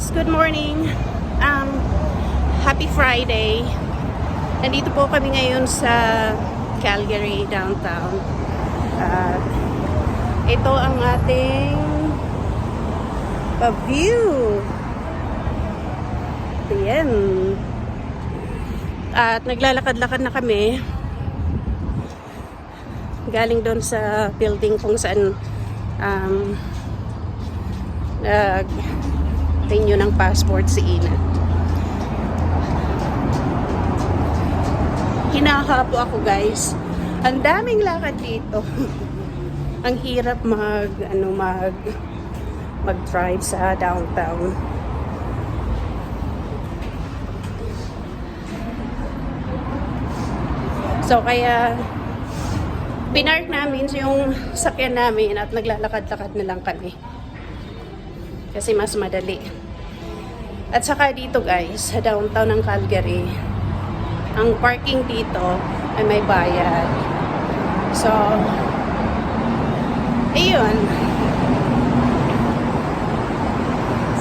guys, good morning. Happy Friday. Nandito po kami ngayon sa Calgary downtown. At ito ang ating view. Ayan. At naglalakad-lakad na kami. Galing doon sa building kung saan renew ng passport si Ina. Hinahapo ako guys. Ang daming lakad dito. Ang hirap mag-drive sa downtown. So kaya pinark namin yung sakyan namin at naglalakad-lakad na lang kami. Kasi mas madali. At saka dito guys, sa downtown ng Calgary, ang parking dito ay may bayad. So, ayun.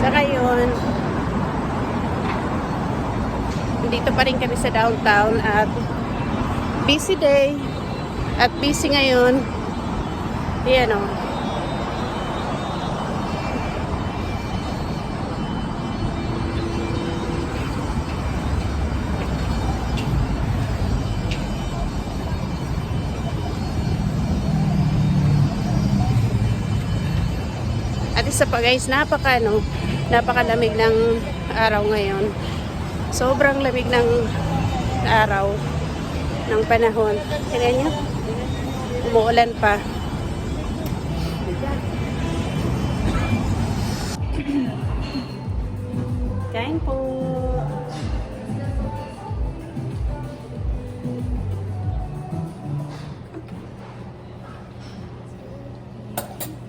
Saka yun, dito pa rin kami sa downtown at busy day. At busy ngayon. Ayan o. At isa pa guys, napakalamig ng araw ngayon. Sobrang lamig ng araw, ng panahon. Tingnan nyo, umuulan pa. Kain po.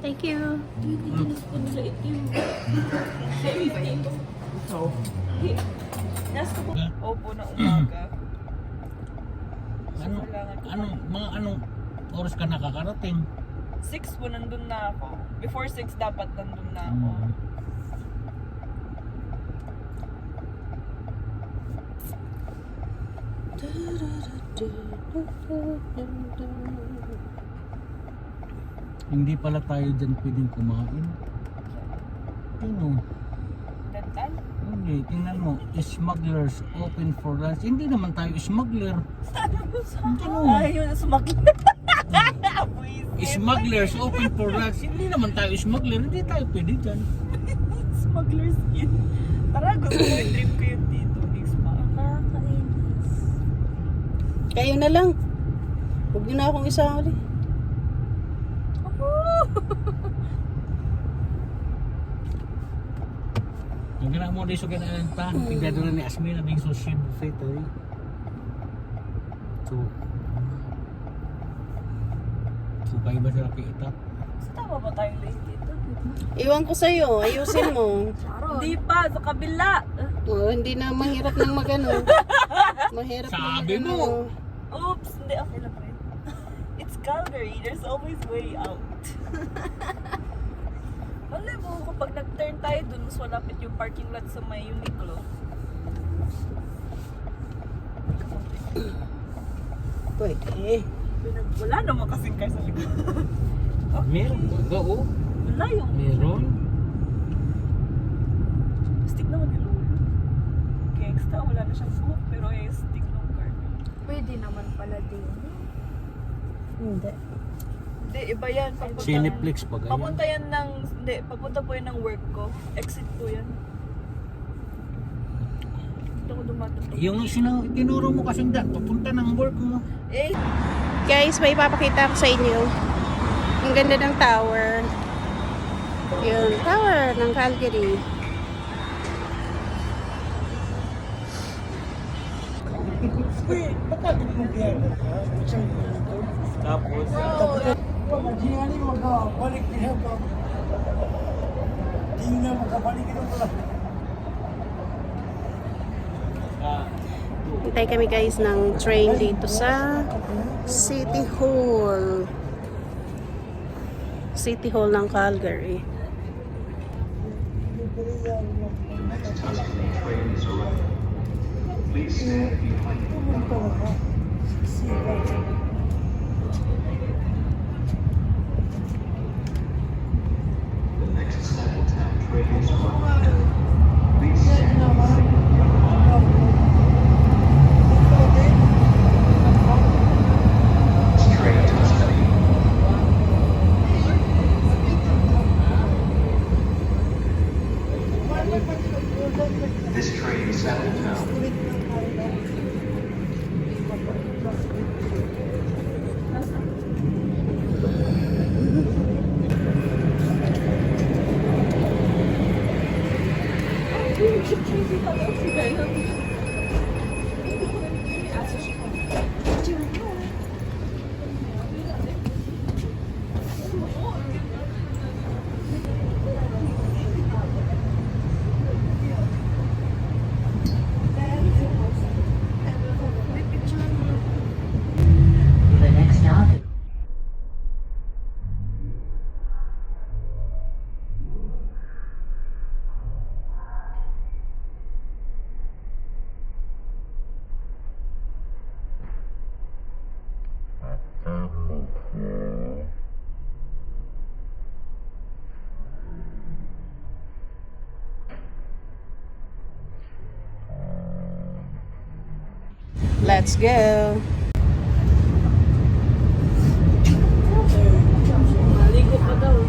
Thank you. Opo na umaga. Anong oras ka nakakarating? 6 po nandun na ako. Before 6 dapat nandun na ako. Hindi pala tayo dyan pwedeng kumain. Dental? Hindi, tingnan mo, smugglers open for lunch. Hindi naman tayo smuggler. Ayun, sumakit. Smugglers open for lunch. Hindi naman tayo smuggler. Hindi tayo pwede dyan. Smugglers yun. Tara, gusto ko yung trip ko yun dito. Nakakainis. Kayo na lang. Huwag niyo na akong isali. Ang gana mo dito ganaan ta. Tigado na ni Asmina ding sushi buffet tayo. So kayo ba sila kita? So, tama ba tayo late dito? Iwan ko sa'yo. Ayusin mo. Hindi pa, sa kabila. Oh, hindi na mahirap ng magano. Mahirap Sabi ng mo. Oops, hindi. Okay lang rin. It's Calgary. There's always way out. Wala mo, kapag nag-turn tayo dun, mas malapit yung parking lot sa may Uniqlo. Pwede. Wala naman kasing car sa likod. Meron ba? Oo. Wala yung Meron. stick naman ni Lolo. Gangsta, wala na siyang smoke, pero yung stick ng car. Pwede naman pala din. Hindi. Hindi, iba yan. Cineplex pa ganyan. Papunta yan ng, hindi, papunta po yan ng work ko. Exit po yan. Dito ko dumating. Yung tinuro mo kasing papunta ng work mo. Eh, Guys, may ipapakita ko sa inyo. Ang ganda ng tower. Yung tower ng Calgary. Tapos, Hintay kami guys ng train dito sa City Hall. City Hall ng Calgary. Next Tuscany train is arriving. Please stand behind the platform. The next Saddletown train is arriving. Please stand behind the platform. This train Tuscany. This train Saddletown. The next stop is Let's go! Maligo pa daw.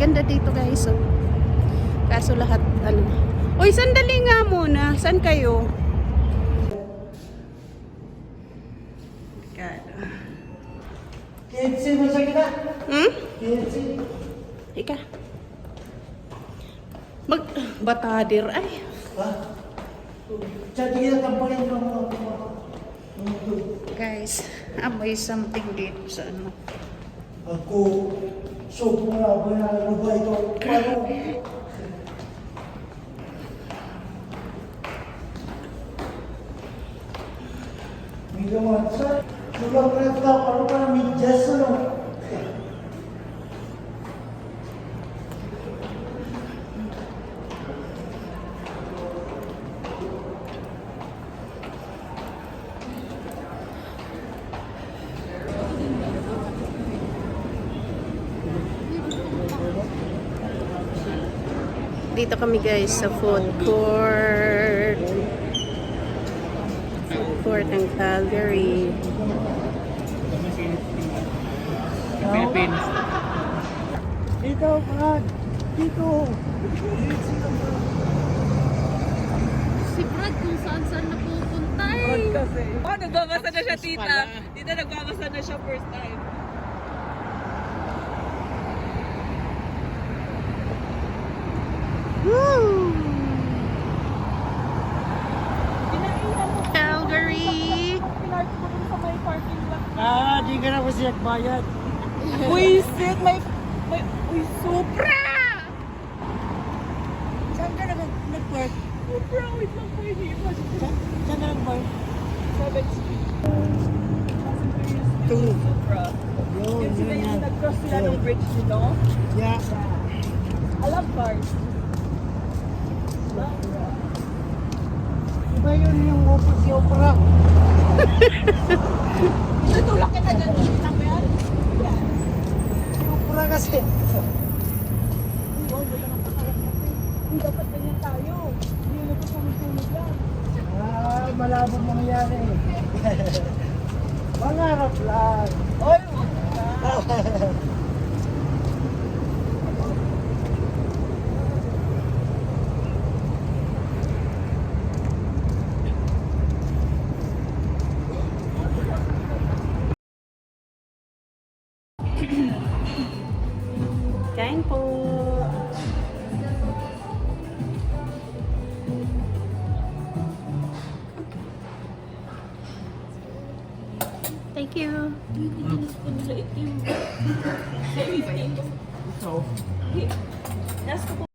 Ganda dito guys. Oh. Kaso lahat, ano. Uy, sandali nga muna. Saan kayo? God. KFC mo sa kita. Hmm? KFC. Ika. Batadir. Ay. Ha? Diyan kita tampakin ng mga Guys, amoy something dito sa ano. Ako, sobra ba na ano ba ito? Paano? May laman sa sulang red ka, paano pa na medyas ano? Dito kami guys sa food court. Food court ng Calgary. Philippines. Dito, Brad. Dito. Si Brad kung saan napupunta Brad eh. kasi. Oh, nagbabasa na siya, tita. Tita, nagbabasa na siya first time. Woo! Pinaiyan mo. Calgary! Pinark mo dun sa may parking lot. Di ka na po siya bayad. Uy, sit! Uy, supra! Saan ka nag-park? Supra! Wait lang po, hindi pa. Saan ka nag-park? 7th Street. Two. Supra. Yun sila yung nag-cross sila ng bridge, you know? Yeah. I love cars. Iba yun yung upos si Oprah. Natulak kita dyan. Lang ba yan? Yan. Si Oprah kasi. Hindi dapat ganyan tayo. Hindi na ito sumunod lang. Malabo mangyari. Mangarap lang. Oy! Kain po. Thank you. Nasa